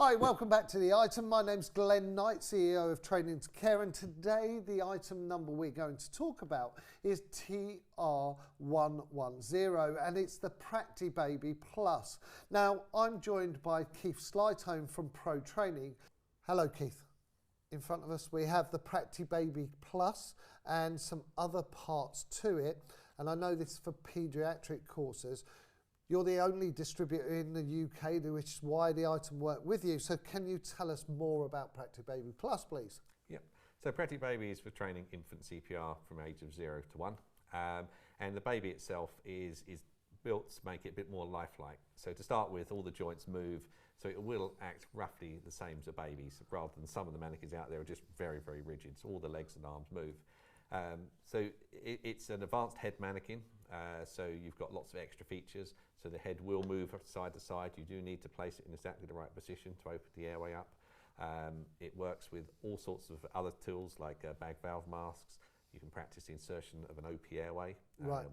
Hi, welcome back to the item. My name's Glenn Knight, CEO of Training to Care, and today the item number we're going to talk about is TR110, and it's the Practi-Baby Plus. Now, I'm joined by Keith Slytone from Pro Training. Hello, Keith. In front of us we have the Practi-Baby Plus and some other parts to it, and I know this is for paediatric courses. You're the only distributor in the UK, which is why the item worked with you. So can you tell us more about Practi-Baby Plus, please? Yep. So Practi-Baby is for training infant CPR from age of 0 to 1. And the baby itself is built to make it a bit more lifelike. So to start with, all the joints move, so it will act roughly the same as a baby's, rather than some of the mannequins out there are just very, very rigid. So all the legs and arms move. So it's an advanced head mannequin, so you've got lots of extra features. So the head will move side to side. You do need to place it in exactly the right position to open the airway up. It works with all sorts of other tools like bag valve masks. You can practice the insertion of an OP airway. Right.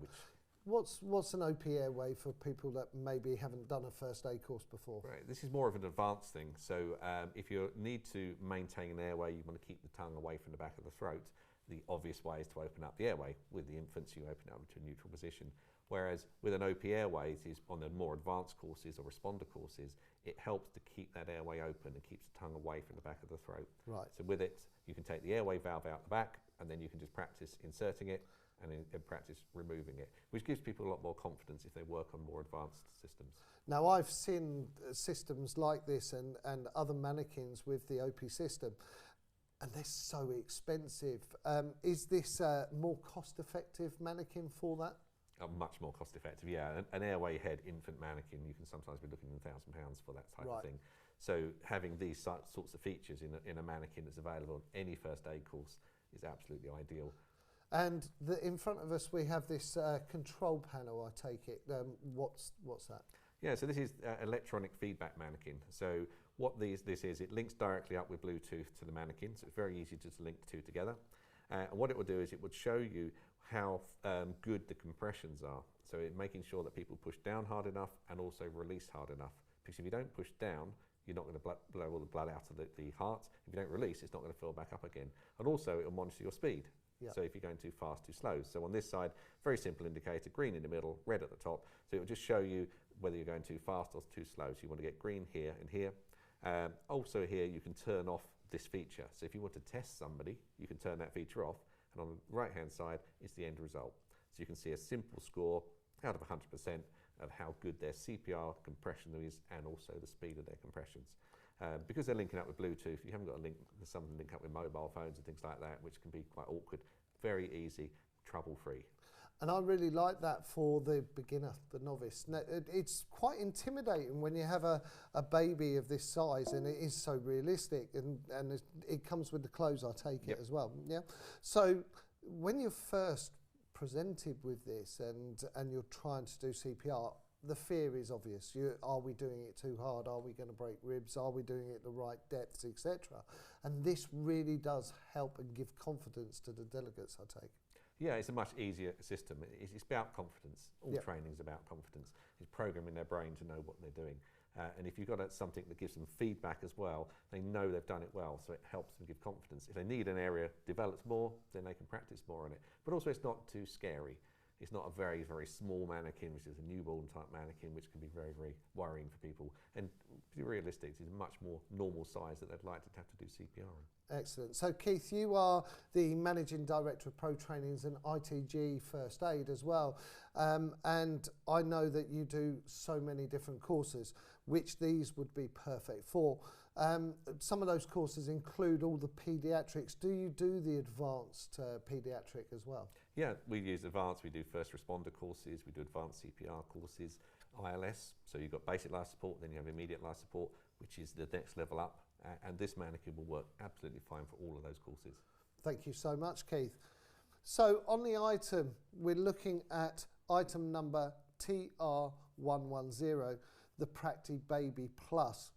What's an OP airway for people that maybe haven't done a first aid course before? Right. This is more of an advanced thing. So if you need to maintain an airway, you want to keep the tongue away from the back of the throat. The obvious way is to open up the airway. With the infants, you open it up to a neutral position. Whereas with an OP airway, it is on the more advanced courses or responder courses, it helps to keep that airway open and keeps the tongue away from the back of the throat. Right. So with it, you can take the airway valve out the back, and then you can just practice inserting it and practice removing it, which gives people a lot more confidence if they work on more advanced systems. Now, I've seen systems like this and other mannequins with the OP system, and they're so expensive. Is this a more cost-effective mannequin for that? Much more cost-effective, yeah. An airway head infant mannequin, you can sometimes be looking at £1,000 for that type of thing. So having these sorts of features in a mannequin that's available on any first aid course is absolutely ideal. And in front of us we have this control panel, I take it. What's that? Yeah, so this is electronic feedback mannequin. So what this is, it links directly up with Bluetooth to the mannequin, so it's very easy to link the two together. And what it will do is it would show you how good the compressions are. So making sure that people push down hard enough and also release hard enough. Because if you don't push down, you're not going to blow all the blood out of the heart. If you don't release, it's not going to fill back up again. And also, it'll monitor your speed. Yep. So if you're going too fast, too slow. So on this side, very simple indicator, green in the middle, red at the top. So it will just show you whether you're going too fast or too slow. So you want to get green here and here. Also here, you can turn off this feature. So if you want to test somebody, you can turn that feature off. And on the right-hand side is the end result. So you can see a simple score out of 100% of how good their CPR compression is and also the speed of their compressions. Because they're linking up with Bluetooth, you haven't got some of them link up with mobile phones and things like that, which can be quite awkward. Very easy, trouble-free. And I really like that for the beginner, the novice. It's quite intimidating when you have a baby of this size, and it is so realistic, and it comes with the clothes, I take it as well. Yeah. So when you're first presented with this and you're trying to do CPR, the fear is obvious. Are we doing it too hard? Are we going to break ribs? Are we doing it at the right depths, etc.? And this really does help and give confidence to the delegates, I take. Yeah, it's a much easier system. It's about confidence. All training is about confidence. It's programming their brain to know what they're doing. And if you've got something that gives them feedback as well, they know they've done it well, so it helps them give confidence. If they need an area developed more, then they can practice more on it. But also it's not too scary. It's not a very, very small mannequin, which is a newborn type mannequin, which can be very, very worrying for people. And to be realistic, it's a much more normal size that they'd like to have to do CPR on. Excellent. So Keith, you are the Managing Director of Pro Trainings and ITG First Aid as well. And I know that you do so many different courses, which these would be perfect for. Some of those courses include all the paediatrics. Do you do the advanced paediatric as well? Yeah, we use advanced. We do first responder courses. We do advanced CPR courses, ILS. So you've got basic life support, then you have immediate life support, which is the next level up. And this mannequin will work absolutely fine for all of those courses. Thank you so much, Keith. So on the item, we're looking at item number TR110, the Practi-Baby Plus.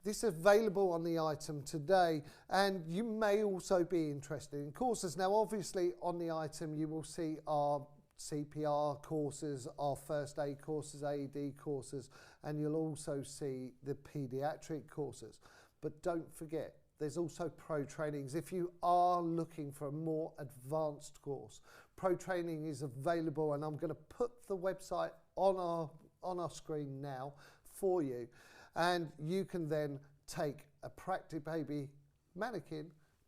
This is available on the item today, and you may also be interested in courses. Now, obviously, on the item, you will see our CPR courses, our first aid courses, AED courses, and you'll also see the paediatric courses. But don't forget, there's also pro trainings. If you are looking for a more advanced course, pro training is available, and I'm going to put the website on our screen now for you, and you can then take a Practi-Baby mannequin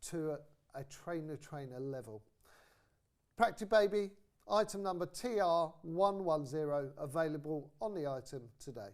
to a trainer level. Practi-Baby, item number TR110, available on the item today.